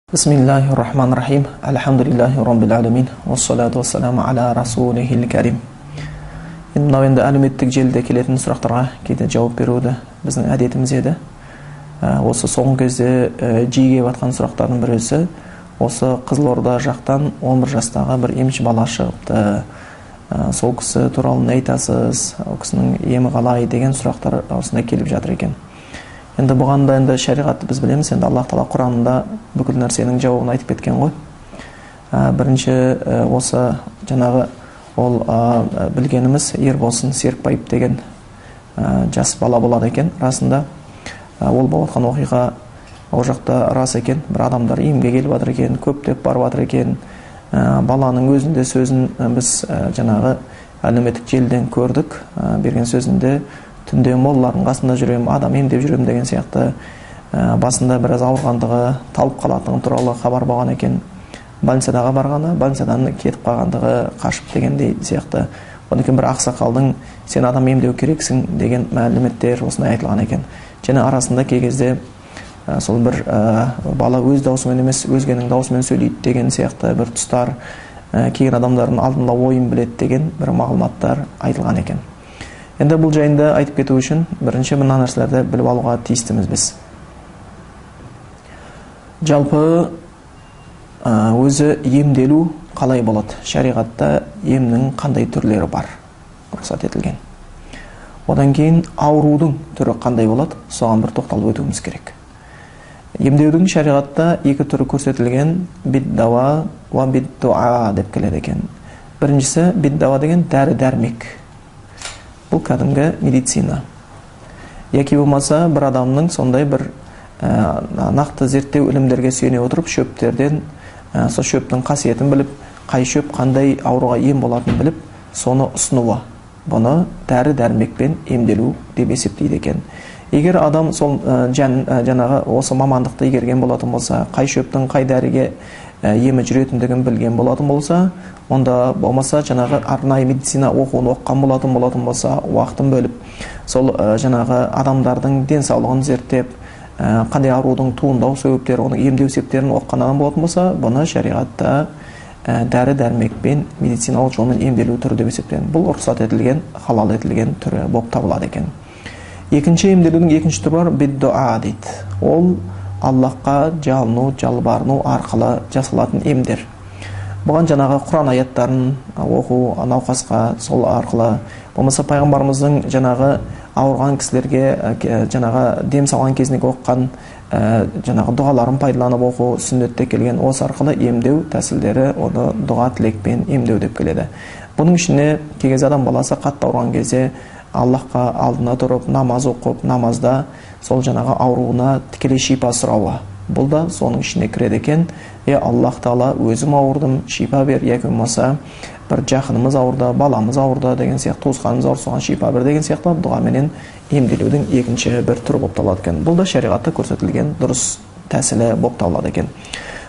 Bismillahirrahmanirrahim. Alhamdulillahi rabbil alamin. Wassalatu wassalamu ala rasulihil карим. Мынау енді әлеуметтік желіде келетін сұрақтарға кейде жауап беруді біздің әдетіміз еді. Осы соңғы кезде жиі келіп жатқан сұрақтардың бірісі осы Қызылорда жақтан 11 жастағы бір емші бала шығыпты. Сол кісі туралы не айтасыз? Ол кісінің емі қалай деген сұрақтар осында келіп жатыр екен. Енді бұған да енді шариғатты біз білеміз, енді Аллах Тағала Құранында бүкіл нәрсенің жауабын айтып кеткен ғой. Бірінші осы жаңағы ол білгеніміз Ерболсын Серікбаев деген жас бала болады екен. Расында ол болып жатқан оқиға ол жақта рас екен. Бір адамдар емге келіп жатыр екен, көптеп барып жатыр екен. Баланың өзінде сөзін біз жаңағы әлеуметтік желіден көрдік. Берген сөзінде түнде моллардың қасында жүрем, адам емдеп жүрем деген сияқты, басында біраз ауырғандығы, талып қалатыны туралы хабар болған екен. Больницаға барғаны, больницадан кетіп қалғандығы, қашып дегендей сияқты. Одан кейін бір ақсақалдың сен адам емдеу керексің деген мәліметтер осындай айтылған екен. Және арасында кей кезде сол бір бала өз даусымен емес, өзгенің даусымен сөйлейді деген сияқты бір тұстар, кейін адамдардың алдында ойын біледі деген бір мағлұматтар айтылған екен. Енді бұл жайында айтып кету үшін бірінші мына нәрселерді біліп алуға тиістіміз біз. Жалпы өзі емделу қалай болады? Шариғатта емнің қандай түрлері бар? Рұқсат етілген. Одан кейін аурудың түрі қандай болады? Соған бір тоқталып өтуіміз керек. Емдеудің шариғатта екі түрі көрсетілген: биддауа ва биддуа деп келеді екен. Біріншісі биддауа деген дәрі-дәрмек. Бұл кәдімгі медицина. Яки болмаса бір адамның сондай бір нақты зерттеу ілімдерге сүйене отырып, шөптерден сол шөптің қасиетін біліп, қай шөп қандай ауруға ем болатынын біліп, соны ұсынуы. Бұны дәрі-дәрмекпен емделу деп есептейді екен. Егер адам сол жаңағы осы мамандықты игерген болатын болса, қай шөптің қай дәріге емі жүретіндігін білген болатын болса, онда болмаса жаңағы арнайы медицина оқуын оққан болатын болса, уақытын бөліп, сол жаңағы адамдардың денсаулығын зерттеп, қандай аурудың туындау себептері, оның емдеу себептерін оққан адам болатын болса, бұны шариғатта дәрі-дәрмекпен медициналық жолмен емделу түрі деп есептеледі. Бұл рұқсат етілген, халал етілген түрі болып табылады екен. Екінші емделудің екінші түрі бар, биддуа дейді. Ол Аллахқа жалыну, жалбарыну арқылы жасалатын емдер. Бұған жаңағы Құран аяттарын оқу, науқасқа сол арқылы, болмаса пайғамбарымыздың жаңағы ауырған кісілерге жаңағы дем салған кезінде оққан жаңағы дұғаларын пайдаланып оқу, сүннетте келген, осы арқылы емдеу тәсілдері, оны дұға тілекпен емдеу деп келеді. Бұның ішіне кей кезде адам баласы қатты ауырған кезде Аллахқа алдына тұрып, намаз оқып, намазда сол жаңағы ауруына тікелей шипа сұрауы. Бұл да соның ішіне кіреді екен. Аллах Тағала, өзім ауырдым, шипа бер, яки болмаса бір жақынымыз ауырды, баламыз ауырды деген сияқты, туысқанымыз ауырды, соған шипа бер деген сияқты дұғаменен емделудің екінші бір түрі болып табылады екен. Бұл да шариғатта көрсетілген дұрыс тәсілі болып табылады екен.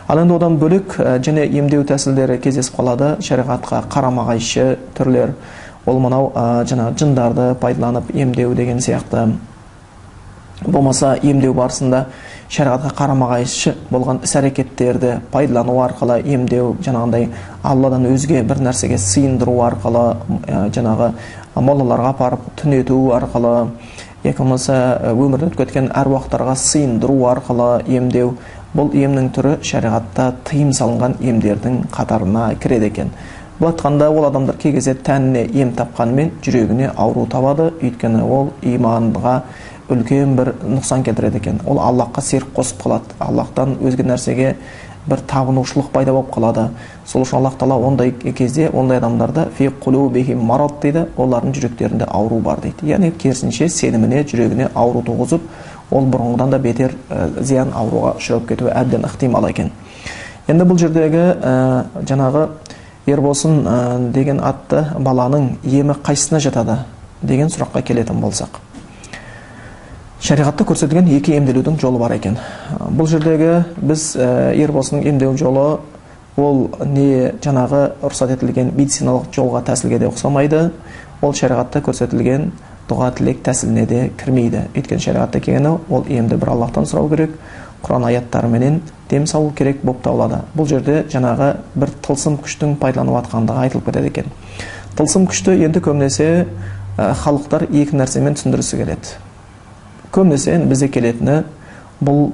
Ал енді одан бөлек және емдеу тәсілдері кездесіп қалады. Шариғатқа қарама-қайшы түрлер, ол мынау жаңағы жындарды пайдаланып емдеу деген сияқты. Болмаса емдеу барысында шариғатқа қарама-қайшы болған іс-әрекеттерді пайдалану арқылы емдеу, жаңағындай Алладан өзге бір нәрсеге сыйындыру арқылы, жаңағы моллаларға апарып түнету арқылы, яки болмаса өмірден өтіп кеткен әруақтарға сыйындыру арқылы емдеу. Бұл емнің түрі шариғатта тыйым салынған емдердің қатарына кіреді екен. Бұл айтқанда ол адамдар кей кезде тәніне ем тапқанымен жүрегіне ауру табады, өйткені ол иманға үлкен бір нұқсан келтіреді екен. Ол Аллахқа серік қосып қалады. Аллахтан өзге нәрсеге бір табынушылық пайда болып қалады. Сол үшін Аллах Тағала ондай кезде ондай адамдарда фи қулубихим марад дейді, олардың жүректерінде ауру бар дейді. Яғни керісінше сеніміне, жүрегіне ауру туғызып, ол бұрынғыдан да бетер зиян ауруға ұшырап кетуі әбден ықтимал екен. Енді бұл жердегі жаңағы Ерболсын деген атты баланың емі қайсысына жатады деген сұраққа келетін болсақ, шариғатта көрсетілген екі емделудің жолы бар екен. Бұл жердегі біз Ерболсының емдеу жолы ол не жаңағы рұқсат етілген медициналық жолға тәсілге де ұқсамайды, ол шариғатта көрсетілген дұға тілек тәсіліне де кірмейді. Өйткені шариғатта келгені ол емді бір Аллахтан сұрау керек, Құран аяттары менен дем салу керек болып табылады. Бұл жерде жаңағы бір тылсым күштің пайдаланып жатқандығы айтылып кетеді екен. Тылсым күшті енді көбінесе халықтар екі нәрсемен түсіндірісі келеді. Көбінесе бізде келетіні бұл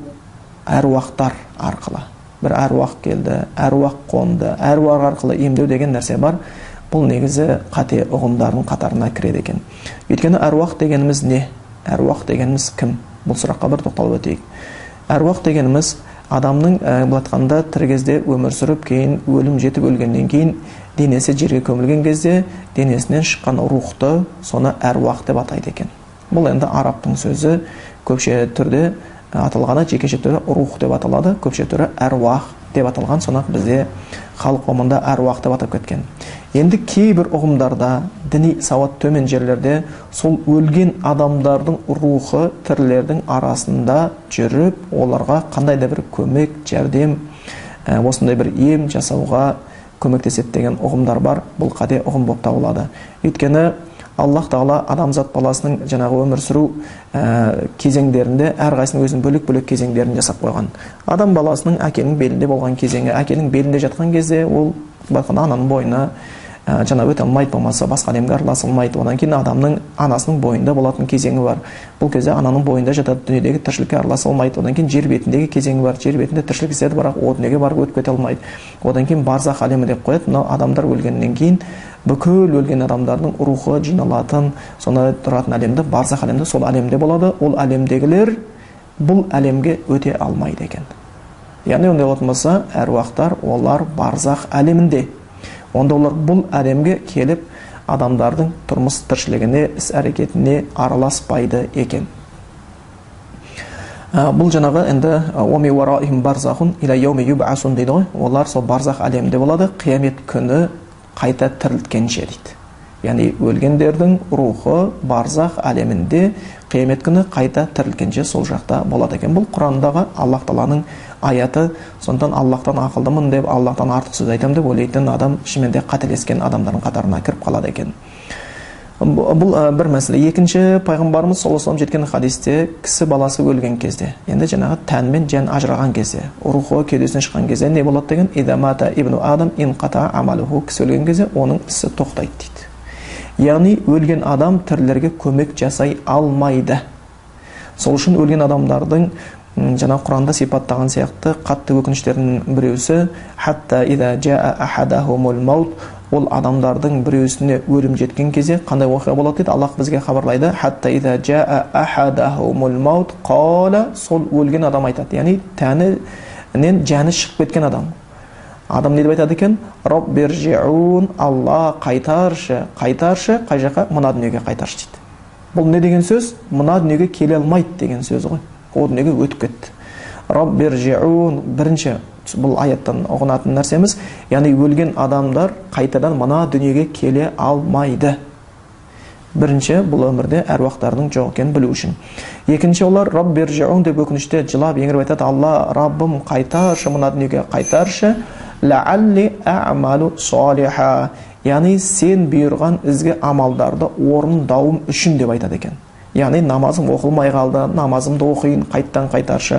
әруақтар арқылы. Бір әруақ келді, әруақ қонды, әруақ арқылы емдеу деген нәрсе бар. Бұл негізі қате ұғымдардың қатарына кіреді екен. Өйткені әруақ дегеніміз не? Әруақ дегеніміз кім? Бұл сұраққа бір тоқталып өтейік. Әруақ дегеніміз адамның былай айтқанда тірі кезде өмір сүріп, кейін өлім жетіп өлгеннен кейін денесі жерге көмілген кезде денесінен шыққан рухты соны әруақ деп атайды екен. Бұл енді арабтың сөзі, көпше түрде аталғаны жекеше түрі рух деп аталады, көпше түрі әруақ деп аталған, соны бізде халық қоғамында әруақ деп атап кеткен. Енді кейбір ұғымдарда, діни сауат төмен жерлерде сол өлген адамдардың рухы тірілердің арасында жүріп, оларға қандай да бір көмек, жәрдем, осындай бір ем жасауға көмектеседі деген ұғымдар бар. Бұл қате ұғым болып табылады. Өйткені Аллах Тағала адамзат баласының жаңағы өмір сүру кезеңдерінде әрқайсының өзінің бөлек-бөлек кезеңдерін жасап қойған. Адам баласының әкенің белінде болған кезеңі, әкенің белінде жатқан кезде ол ананың бойына жаңа өте алмайды, болмаса басқа әлемге араласа алмайды. Одан кейін адамның анасының бойында болатын кезеңі бар. Бұл кезде ананың бойында жатады, дүниедегі тіршілікке араласа алмайды. Одан кейін жер бетіндегі кезеңі бар. Жер бетінде тіршілік істеді, бірақ о дүниеге барып өтіп кете алмайды. Одан кейін барзах әлемі деп қояды. Мынау адамдар өлгеннен кейін бүкіл өлген адамдардың рухы жиналатын, соны тұратын әлемді, барзах әлемді, сол әлемде болады. Ол әлемдегілер бұл әлемге өте алмайды екен. Яғни ондай болатын болса, әруақтар олар барзах әлемінде. Онда олар бұл әлемге келіп адамдардың тұрмыс тіршілігіне, іс әрекетіне араласпайды екен. Бұл жаңағы енді оми вараихим барзахун иля йауми юбъасун дейді ғой. Олар сол барзах әлемінде болады, қиямет күні қайта тірілткенше дейді. Яғни өлгендердің рухы барзах әлемінде қиямет күні қайта тірілткенше сол жақта болады екен. Бұл Құрандағы Аллах Тағаланың аяты. Сондықтан Аллахтан ақылдымын деп, Аллахтан артық сөз айтамын деп ойлайтын адам шынымен де қателескен адамдардың қатарына кіріп қалады екен. Бұл бір мәселе. Екінші, пайғамбарымыз саллаллаху алейхи жеткен хадисте кісі баласы өлген кезде, енді жаңағы тән мен жан ажыраған кезде, рухы кеудесінен шыққан кезде не болады деген? Иза мата ибну адам инқата амалуху. Кісі өлген кезде оның ісі тоқтайды дейді. Яғни өлген адам тірілерге көмек жасай алмайды. Сол үшін өлген адамдардың жаңа Құранда сипаттаған сияқты қатты өкініштерінің біреусі хатта иза жаа ахадахумул маут, ол адамдардың біреусіне өлім жеткен кезде қандай оқиға болады дейді? Аллах бізге хабарлайды. Хатта иза жаа ахадахумул маут қала, сол өлген адам айтады. Яғни тәнінен жаны шығып кеткен адам. Адам не деп айтады екен? Роббиржиун, Алла қайтаршы, қайтаршы, қай жаққа? Мына дүниеге қайтаршы дейді. Бұл не деген сөз? Мына дүниеге келе алмайды деген сөз ғой. Ол дүниеге өтіп кетті. Роббиржиун, бірінші бұл аяттан ұғынатын нәрсеміз, яғни өлген адамдар қайтадан мына дүниеге келе алмайды. Бірінші, бұл өмірде әруақтардың жоқ екенін білу үшін. Екінші, олар Роббиржиун деп өкініште жылап еңіріп айтады: Алла, Раббым қайтаршы, мына дүниеге қайтаршы, лаалли а'малу солиха, яғни сен бұйырған ізгі амалдарды орындауым үшін деп айтады екен. Яғни намазым оқылмай қалды, намазымды оқиын, қайттан қайтаршы.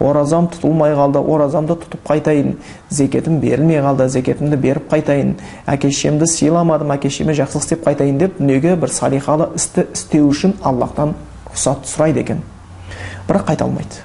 Оразам тұтылмай қалды, оразамды тұтып қайтайын. Зекетім берілмей қалды, зекетімді беріп қайтайын. Әкешемді сыйламадым, әкешеме жақсылық істеп қайтайын деп дүниеге бір салихалы істі істеу үшін Аллахтан рұқсат сұрайды екен. Бірақ қайта алмайды.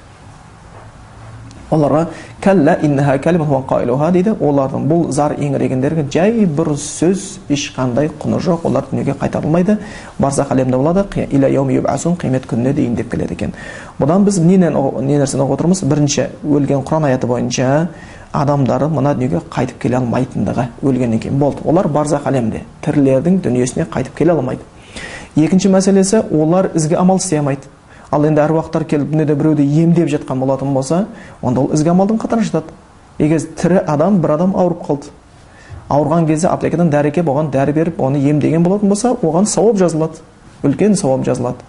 Оларға кәллә иннаха кәлиматун қайлуха дейді. Олардың бұл зар еңірегендерге жай бір сөз, ешқандай құны жоқ. Олар дүниеге қайтарылмайды. Барзах әлемінде болады. Иля яуми юбъасун, қиямет күніне дейін деп келеді екен. Бұдан біз не нәрсені оқып отырмыз? Бірінші, өлген Құран аяты бойынша адамдары мына дүниеге қайтып келе алмайтындығы өлгеннен кейін болды. Олар барзах әлемінде, тірілердің дүниесіне қайтып келе алмайды. Екінші мәселесі, олар ізгі амал істей алмайды. Ал енді әруақтар келіп дүниеде біреуді емдеп жатқан болатын болса, онда ол ізгі амалдың қатарына жатады. Егер тірі адам, бір адам ауырып қалды. Ауырған кезде аптекадан дәріге болған дәрі беріп, оны емдеген болатын болса, оған сауап жазылады. Үлкен сауап жазылады.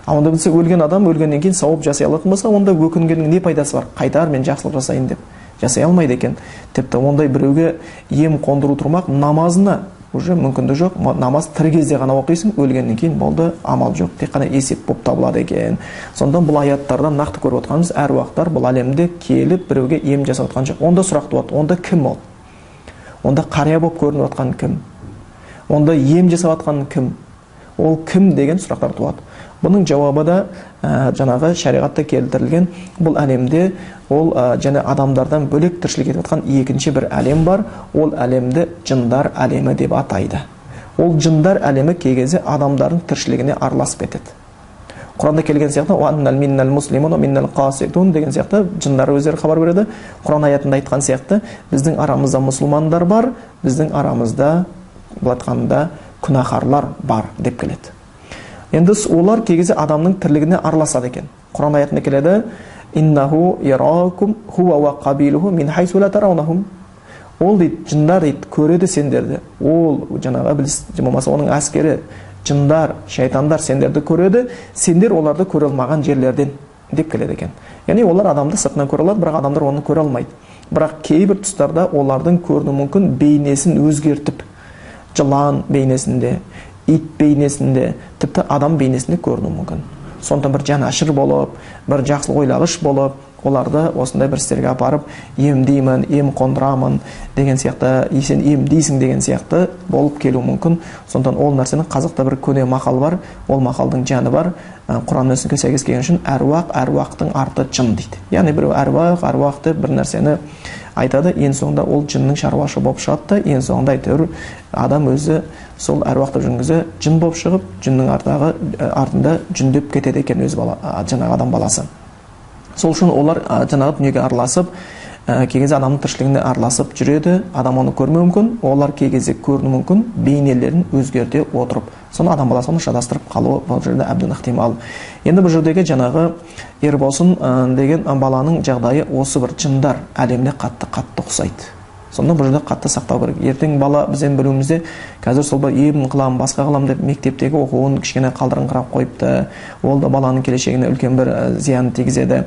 Ал онда білсе, өлген адам өлгеннен кейін сауап жасай алатын болса, онда өкінгеннің не пайдасы бар? Қайтар, мен жақсылық жасайын деп. Жасай алмайды екен. Тіпті ондай біреуге ем қондыру тұрмақ намазына уже мүмкіндік жоқ, намаз тірі кезде ғана оқисың, өлгеннен кейін болды, амал жоқ, тек қана есеп болып табылады екен. Сонда бұл аяттардан нақты көріп отырғанымыз, әруақтар бұл әлемде келіп біреуге ем жасап жатқан жоқ. Онда сұрақ туады, онда кім ол? Онда қария болып көрініп жатқан кім? Онда ем жасап жатқан кім? Ол кім деген сұрақтар туады. Бұның жауабы да жаңағы шариғатта келтірілген, бұл әлемде ол және адамдардан бөлек тіршілік етіп жатқан екінші бір әлем бар. Ол әлемді жындар әлемі деп атайды. Ол жындар әлемі кей кезде адамдардың тіршілігіне араласып кетеді. Құранда келген сияқты деген сияқты жындар өздері хабар береді. Құран аятында айтқан сияқты біздің арамызда мұсылмандар бар, біздің арамызда былай айтқанда күнәһарлар бар деп келеді. Енді олар кей кезде адамның тірлігіне араласады екен. Құран аятында келеді: «Иннаху яракум хуа ва қабилуху мин хайсу ла тараунахум». Ол дейді, жындар дейді, көреді сендерді. Ол жаңағы болмаса оның әскері, жындар, шайтандар сендерді көреді, сендер оларды көре алмаған жерлерден деп келеді екен. Яғни олар адамды сыртынан көре алады, бірақ адамдар оны көре алмайды. Бірақ кейбір тұстарда олардың көріну мүмкін бейнесін өзгертіп, жылан бейнесінде, ит бейнесінде, тіпті адам бейнесінде көріну мүмкін. Сондықтан бір жанашыр болып, бір жақсы ойлағыш болып, оларды осындай бір істерге апарып, емдеймін, ем қондырамын деген сияқты, сен емдейсің деген сияқты болып келу мүмкін. Сондықтан ол нәрсенің қазақта бір көне мақал бар, ол мақалдың жаны бар. Құран сөзіне сәйкес келген үшін әруақ, әруақтың арты жын дейді. Яғни біреу әруақ, әруақ деп бір нәрсені айтады, ең соңында ол жынның шаруашы болып шығады, ең соңында әйтеуір адам өзі сол әруақты жүргізі жын болып шығып, жынның артында жүндеп кетеді екен өзі жаңағы адам баласы. Сол үшін олар жаңағы дүниеге араласып, кей кезде адамның тіршілігіне араласып жүреді, адам оны көрмеу мүмкін, олар кей кезде көріну мүмкін, бейнелерін өзгерте отырып, соны адам баласы оны шатастырып қалуы бұл жерде әбден ықтимал. Енді бұл жердегі жаңағы Ербосын деген баланың жағдайы осы бір жындар әлеміне қатты ұқсайды. Сонда бұл жерде қатты сақтау керек. Ертең бала бізден білуімізде қазір сол бір ем қылам, басқа қылам деп мектептегі оқуын кішкене қалдырыңқырап қойыпты. Ол да баланың келешегіне үлкен бір зиян тигізеді.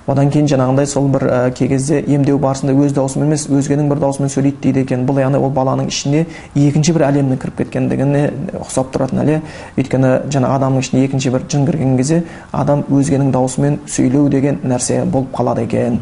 Одан кейін жаңағындай сол бір кей кезде емдеу барысында өз даусымен емес, өзгенің бір даусымен сөйлейді дейді екен. Бұл яғни ол баланың ішіне екінші бір әлемнің кіріп кеткендігіне ұқсап тұратын әле. Өйткені жаңа адамның ішіне екінші бір жын кірген кезде адам өзгенің даусымен сөйлеу деген нәрсе болып қалады екен.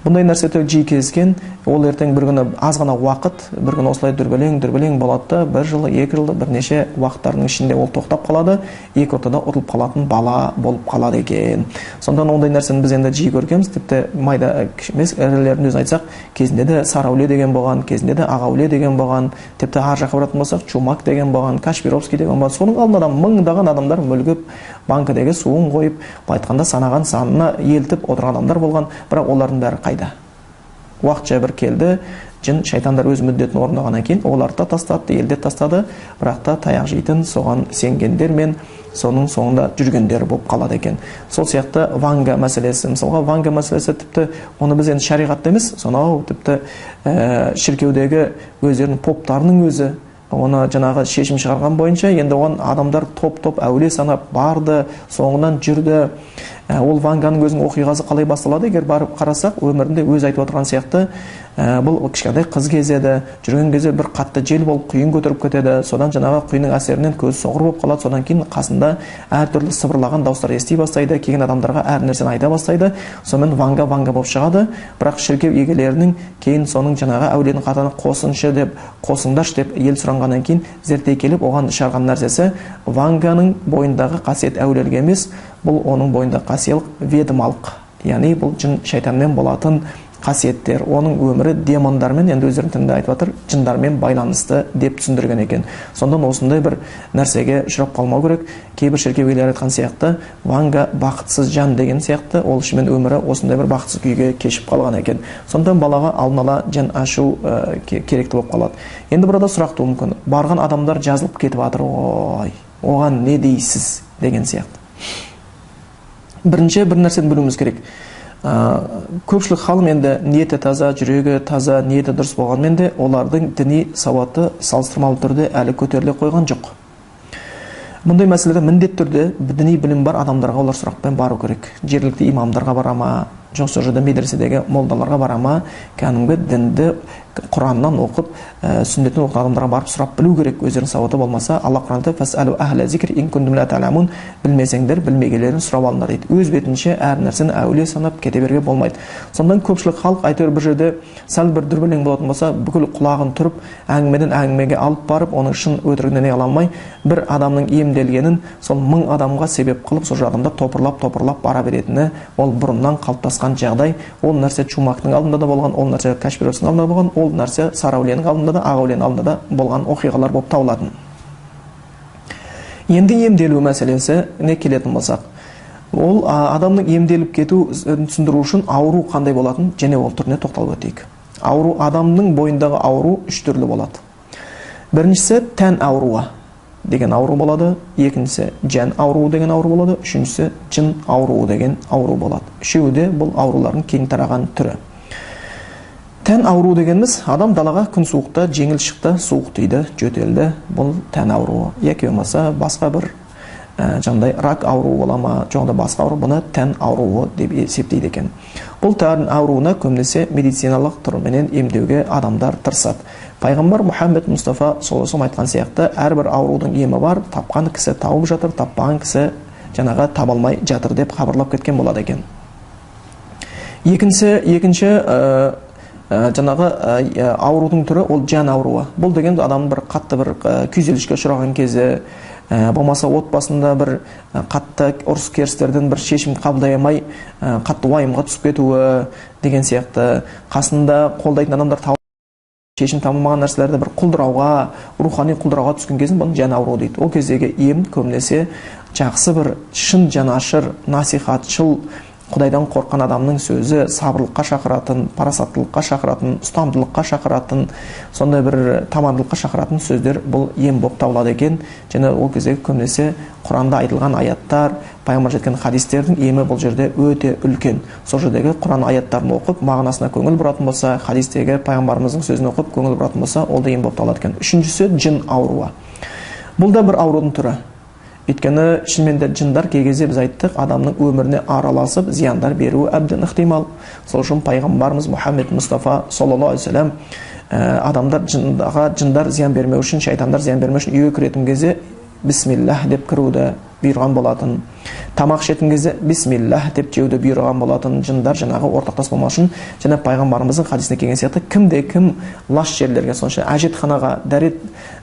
Бұндай нәрсе жиі кездескен, ол ертең бір күні аз ғана уақыт, бір күні осылай дүрбелең болады да, бір жылы, екі жылды, бірнеше уақыттардың ішінде ол тоқтап қалады, екі ортада ұтылып қалатын бала болып қалады екен. Сондан ондай нәрсені біз енді жиі көргенбіз, тіпті майда емес, ірілерін өзін айтсақ, кезінде де Сарауле деген болған, кезінде де Ағауле деген болған, тіпті ар жаққа баратын болсақ, Чумак деген болған, Кашпировский деген болған. Соның алдында мыңдаған адамдар мүлгіп, банкідегі суын қойып, айтқанда санаған санына елтіп отырған адамдар болған, бірақ олардың бәрі қайда? Уақытша бір келді, жын шайтандар өз мүддетін орындағаннан кейін оларды да тастады, елде тастады, бірақ та таяқ жейтін соған сенгендер мен соның соңында жүргендер болып қалады екен. Сол сияқты ванга мәселесі, мысалға ванга мәселесі тіпті оны біз енді шариғатта емес, сонау тіпті шіркеудегі өздерінің поптарының өзі оны жаңағы шешім шығарған бойынша енді оған адамдар топ-топ әулие санап барды, соңынан жүрді. Ол ванганың өзінің оқиғасы қалай басталады? Егер барып қарасақ, өмірінде өз айтып отырған сияқты, бұл кішкентай қыз кезеді, жүрген кезде бір қатты жел болып құйын көтеріп кетеді, содан жаңағы құйынның әсерінен көзі соғыр болып қалады, содан кейін қасында әртүрлі сыбырлаған дауыстар ести бастайды, келген адамдарға әр нәрсені айта бастайды, сонымен ванга болып шығады. Бірақ шіркеу егелерінің кейін соның жаңағы әулиенің қатарына қосыншы деп, қосыңдаршы деп ел сұранғаннан кейін зерттей келіп оған шығарған нәрсесі ванганың бойындағы қасиет әулиелерге емес, бұл оның бойында қасиелік ведмалық, яғни бұл жын шайтанмен болатын қасиеттер, оның өмірі демондармен, енді өздерінің тілінде айтып жатыр, жындармен байланысты деп түсіндірген екен. Сондан осындай бір нәрсеге ұшырап қалмау керек. Кейбір шіркеу иелері айтқан сияқты, ванга бақытсыз жан деген сияқты, ол ішімен өмірі осындай бір бақытсыз күйге кешіп қалған екен. Сондан балаға алдын ала жан ашу керекті болып қалады. Енді burada сұрақ туы мүмкін. Барған адамдар жазылып кетіп жатыр, ой, оған не дейсіз деген сияқты. Бірінші бір нәрсені білуіміз керек. Көпшілік халым енді ниеті таза, жүрегі таза, ниеті дұрыс болғанмен де олардың діни сауаты салыстырмалы түрде әлі көтеріле қойған жоқ. Мұндай мәселеде міндетті түрде діни білім бар адамдарға олар сұрақпен бару керек. Жергілікті имамдарға барама, жоқ сол жерде медреседегі молдаларға барама, кәдімгі дінді Құраннан оқып, сүннеттен оқыған адамдарға барып сұрап білу керек. Өздерінің сауаты болмаса, Алла Құранда фасалу ахла зикр ин кунтум ла та'ламун, білмесеңдер білмегендерін сұрап алыңдар дейді. Өз бетінше әр нәрсені әулие санап кете беруге болмайды. Сондан көпшілік халық әйтеуір бір жерде сәл бір дүрбелең болатын болса, бүкіл құлағын түріп, әңгімеден әңгімеге алып барып, оның шын өтірігіне не ала алмай, бір адамның емделгенін сол 1000 адамға себеп қылып, сол жағында топырлап бара беретіні, ол бұрыннан қалыптасқан жағдай. Ол нәрсе Чумактың алдында да болған, ол нәрсе Кашпировтың алдында болған, ол нәрсе Сарауленің алдында да, Ағауленің алдында да болған оқиғалар болып табылатын. Енді емделу мәселесі не келетін болсақ, ол адамның емделіп кету түсіндіру үшін ауру қандай болатын, және ол түріне тоқталып өтейік. Ауру, адамның бойындағы ауру 3 түрлі болады. Біріншісі тән ауруы деген ауру болады, екіншісі жан ауруы деген ауру болады, үшіншісі жын ауруы деген ауру болады. Үшеуі де бұл аурулардың кең тараған түрі. Тән ауруы дегеніміз, адам далаға күн суықта жеңіл шықты, суық тиді, жөтелді, бұл тән ауруы. Яки болмаса басқа бір жандай рак ауруы бола ма, жоғында басқа ауру, бұны тән ауруы деп есептейді екен. Бұл тән ауруына көбінесе медициналық түрменен емдеуге адамдар тырысады. Пайғамбар Мұхаммед Мұстафа солосым айтқан сияқты, әрбір аурудың емі бар, тапқан кісі тауып жатыр, таппаған кісі жаңаға табалмай жатыр деп хабарлап кеткен болады екен. Екінші жаңағы аурудың түрі ол жан ауруы. Бұл деген адамның бір қатты бір күйзеліске ұшыраған кезі, болмаса отбасында бір қатты ұрыс керістерден бір шешім қабылдай алмай, қатты уайымға түсіп кетуі деген сияқты, қасында қолдайтын адамдар шешім табылмаған нәрселерді бір құлдырауға, рухани құлдырауға түскен кезін бұны жан ауруы дейді. Ол кездегі ем көбінесе жақсы бір шын жанашыр, насихатшыл, Құдайдан қорққан адамның сөзі, сабырлыққа шақыратын, парасаттылыққа шақыратын, ұстамдылыққа шақыратын, сондай бір тамандылыққа шақыратын сөздер бұл ем болып табылады екен. Және ол кездегі көбінесе Құранда айтылған аяттар, пайғамбар жеткен хадистердің емі бұл жерде өте үлкен. Сол жердегі Құран аяттарын оқып, мағынасына көңіл бұратын болса, хадистегі пайғамбарымыздың сөзін оқып көңіл бұратын болса, ол да ем болып табылады екен. Үшіншісі жын ауруы. Бұл да бір аурудың түрі. Өйткені шынымен де жындар кей кезде біз айттық, адамның өміріне араласып, зияндар беруі әбден ықтимал. Сол үшін пайғамбарымыз Мұхаммед Мұстафа саллаллаху алейхи вассалам жындар зиян бермеу үшін, шайтандар зиян бермеу үшін үйге кіретін кезде бисмиллах деп кіруді бұйырған болатын. Тамақ ішетін кезде бисмиллах деп жеуді бұйырған болатын. Жындар жаңағы ортақтас болмау үшін, және пайғамбарымыздың хадисінде келген сияқты, кімде кім лас жерлерге, сонша әжетханаға дәрет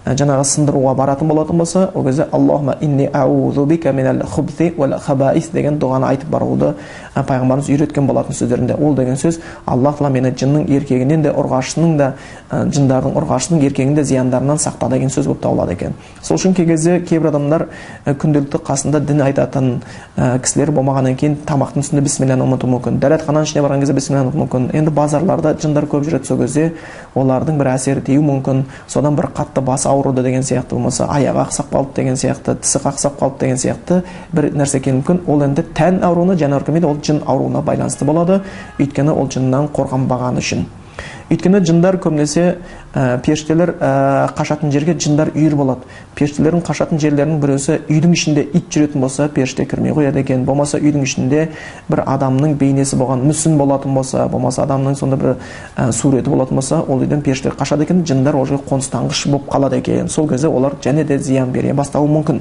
жаңағы сындыруға баратын болатын болса, ол кезде Аллахума инни аузу бика минал хубси вал хабаис деген дұғаны айтып баруды пайғамбарымыз үйреткен болатын сөздерінде. Ол деген сөз, Аллах тағала мені жынның еркегінен де, ұрғашының да, жындардың ұрғашының еркегінің де зияндарынан сақта деген сөз болып табылады екен. Сол үшін кей кезде кейбір адамдар күнделікті қасында дін айтатын кісілер болмағаннан кейін тамақтың үстінде бисмиллахны ұмытуы мүмкін. Дәретхананың ішіне барған кезде бисмиллахны ұмытуы мүмкін. Енді базарларда жындар көп жүреді, сол кезде олардың бір әсері тиюі мүмкін. Содан бір қатты бас ауруды деген сияқты, болмаса аяғы ақсап қалды деген сияқты, тісі қақсап қалды деген сияқты бір нәрсе келуі мүмкін. Ол енді тән ауруына, жан ауруына, ол жын ауруына байланысты болады. Өйткені ол жыннан қорғанбаған үшін. Өйткені жындар көбінесе періштелер қашатын жерге жындар үйір болады. Періштелердің қашатын жерлерінің біреусі үйдің ішінде ит жүретін болса, періште кірмей қояды екен. Болмаса үйдің ішінде бір адамның бейнесі болған мүсін болатын болса, болмаса адамның сонда бір суреті болатын болса, ол үйден періштелер қашады екен, жындар ол жерге қоныстанғыш болып қалады екен. Сол кезде олар және де зиян бере бастауы мүмкін.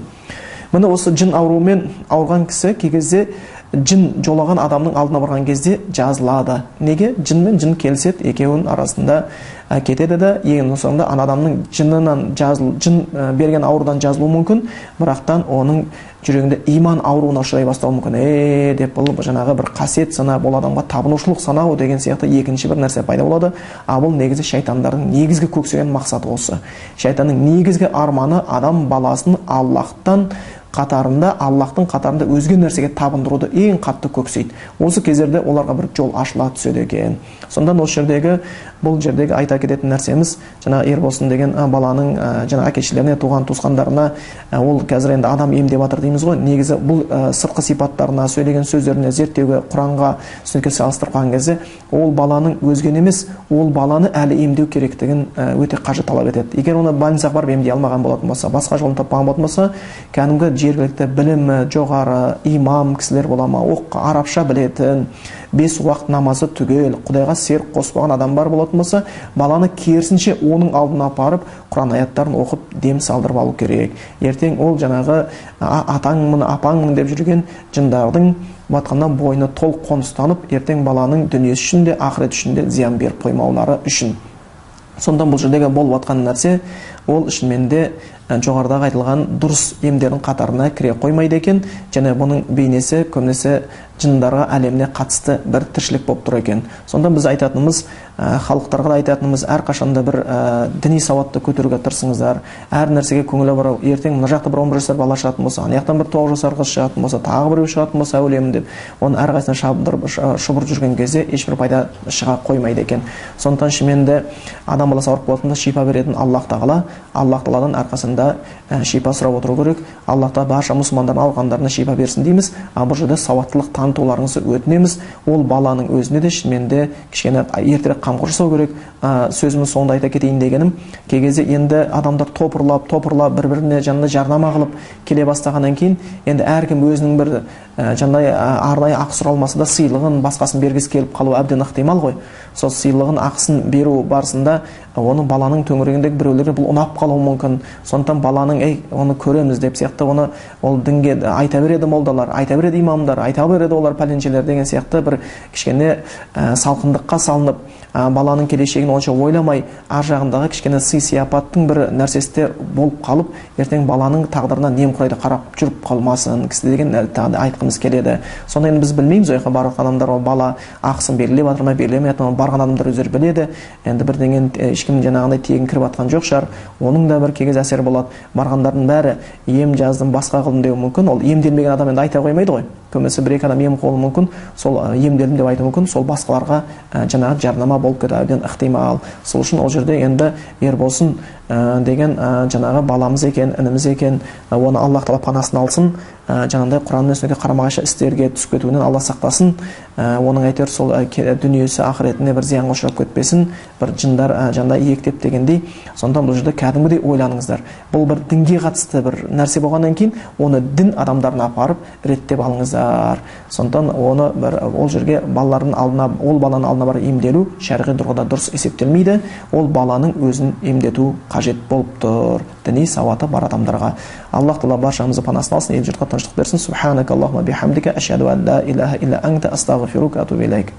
Міне осы жын ауруымен ауырған кісі кей кезде жын жолаған адамның алдына барған кезде жазылады. Неге? Жын мен жын келіседі, екеуінің арасында кетеді де, ең соңында адамның жын берген аурудан жазылуы мүмкін, бірақтан оның жүрегінде иман ауруына ұшырай бастауы мүмкін. Деп бұл жаңағы бір қасиет сана, бұл адамға табынушылық санау деген сияқты екінші бір нәрсе пайда болады. Бұл негізі шайтандардың негізгі көксеген мақсаты осы. Шайтанның негізгі арманы адам баласын Аллахтың қатарында өзге нәрсеге табындыруды ең қатты көксейді. Осы кездерде оларға бір жол ашыла түседі екен. Сондан осы жердегі, бұл жердегі айта кететін нәрсеміз, жаңағы Ербосын деген баланың жаңағы әкешілеріне, туған туысқандарына, ол қазір енді адам емдеп жатыр дейміз ғой. Негізі бұл сыртқы сипаттарына, сөйлеген сөздеріне зерттеуге, Құранға сүннетке салыстырып қалған кезде, ол баланың өзген емес, ол баланы әлі емдеу керектігін өте қажет талап етеді. Егер оны больницаға барып емдей алмаған болатын болса, басқа жолын таппаған болатын болса, кәдімгі жергілікті білімі жоғары имам кісілер бола ма, оққа арабша білетін, 5 уақыт намазы түгел, Құдайға серік қоспаған адам бар болатын болса, баланы керісінше оның алдына апарып Құран аяттарын оқып дем салдырып алу керек. Ертең ол жаңағы атаңмын, апаңмын деп жүрген жындардың батқаннан бойына толық қоныстанып, ертең баланың дүниесі үшін де, ақырет үшін де зиян беріп қоймаулары үшін. Сондан бұл жердегі болып жатқан нәрсе ол шынымен де жоғарыдағы айтылған дұрыс емдердің қатарына кіре қоймайды екен, және бұның бейнесі көбінесе жындарға әлеміне қатысты бір тіршілік болып тұр екен. Сонда біз айтатынымыз, халықтарға да айтатынымыз, әрқашанда бір діни сауатты көтеруге тырысыңыздар, әр нәрсеге көңілі бару. Ертең мына жақта бір 11 жасар бала шығатын болса, ана жақтан бір 9 жасар қыз шығатын болса, тағы біреу шығатын болса әулиемін деп, оны әрқайсысына шұбырып жүрген кезде ешбір пайда шыға қоймайды екен. Сондықтан шынымен де адам баласы ауырып қалатында шипа беретін Аллах Тағала, Аллах Тағаладан әрқашанда шипа сұрап отыру керек. Аллах Тағала барша мұсылмандардың алғандарына шипа берсін дейміз. Бұл жерде сауаттылық танытуларыңызды өтінеміз. Ол баланың өзіне де шынымен де кішкене ертерек қамқор жасау керек. Сөзімнің соңында айта кетейін дегенім, кей кезде енді адамдар топырлап бір-біріне жанында жарнама қылып келе бастағаннан кейін, енді әркім өзінің бір жаңағыдай арнайы ақы сұралмаса да сыйлығын басқасын бергісі келіп қалу әбден ықтимал ғой. Сол сыйлығын ақысын беру барысында оны баланың төңірегіндегі біреулерге бұл ұнап қалуы мүмкін. Сондықтан баланың оны көреміз деп сияқты оны ол дінге айта береді молдалар, айта береді имамдар, айта береді олар пәленшелер деген сияқты бір кішкене салқындыққа салынып, баланың келешегін онша ойламай, ар жағындағы кішкене сый сияпаттың бір нәрсесі болып қалып, ертең баланың тағдырына немқұрайды қарап жүріп қалмасын кісі деген айтқымыз келеді. Сонда енді біз білмейміз, барлық адамдар ол бала ақысын белгілеп жатыр ма, белгілемей жатыр ма, барған адамдар өздері біледі. Енді бірдеңен ешкім жаңағындай тегін кіріп жатқан жоқ шығар. Оның да бір кегіз әсері болады. Барғандардың бәрі ем жаздым, басқа қылдым деуі мүмкін. Ол емделмеген адам енді айта қоймайды ғой. Көбінесе бір-екі адам ем қолы мүмкін, сол емделдім деп айту мүмкін, сол басқаларға жаңағы жарнама болып кетуі әбден ықтимал. Сол үшін ол жерде енді Ерболсын деген жаңағы баламыз екен, ініміз екен, оны Аллах Тағала панасын алсын, жаңағындай Құран мен сүннетке қарама-қайшы істерге түсіп кетуінен Алла сақтасын, оның әйтеуір сол дүниесі ақыретіне бір зиянға ұшырап кетпесін, бір жындар жаңағыдай иектеп дегендей. Сондықтан бұл жерде кәдімгідей ойланыңыздар. Бұл бір дінге қатысты бір нәрсе болғаннан кейін, оны дін адамдарына апарып реттеп алыңыздар. Сондықтан оны бір ол жерге балалардың алдына, ол баланың алдына бар емделу шәрғи тұрғыда дұрыс есептелмейді. Ол баланың өзін емдету қажет болып тұр, діни сауаты бар адамдарға. Аллах Тағала баршамызды панасын алсын, ел жұртқа тыныштық берсін. Субханак Аллахума бихамдика, ашхаду ан ла илаха илля анта, астағфирука, атубу илейк.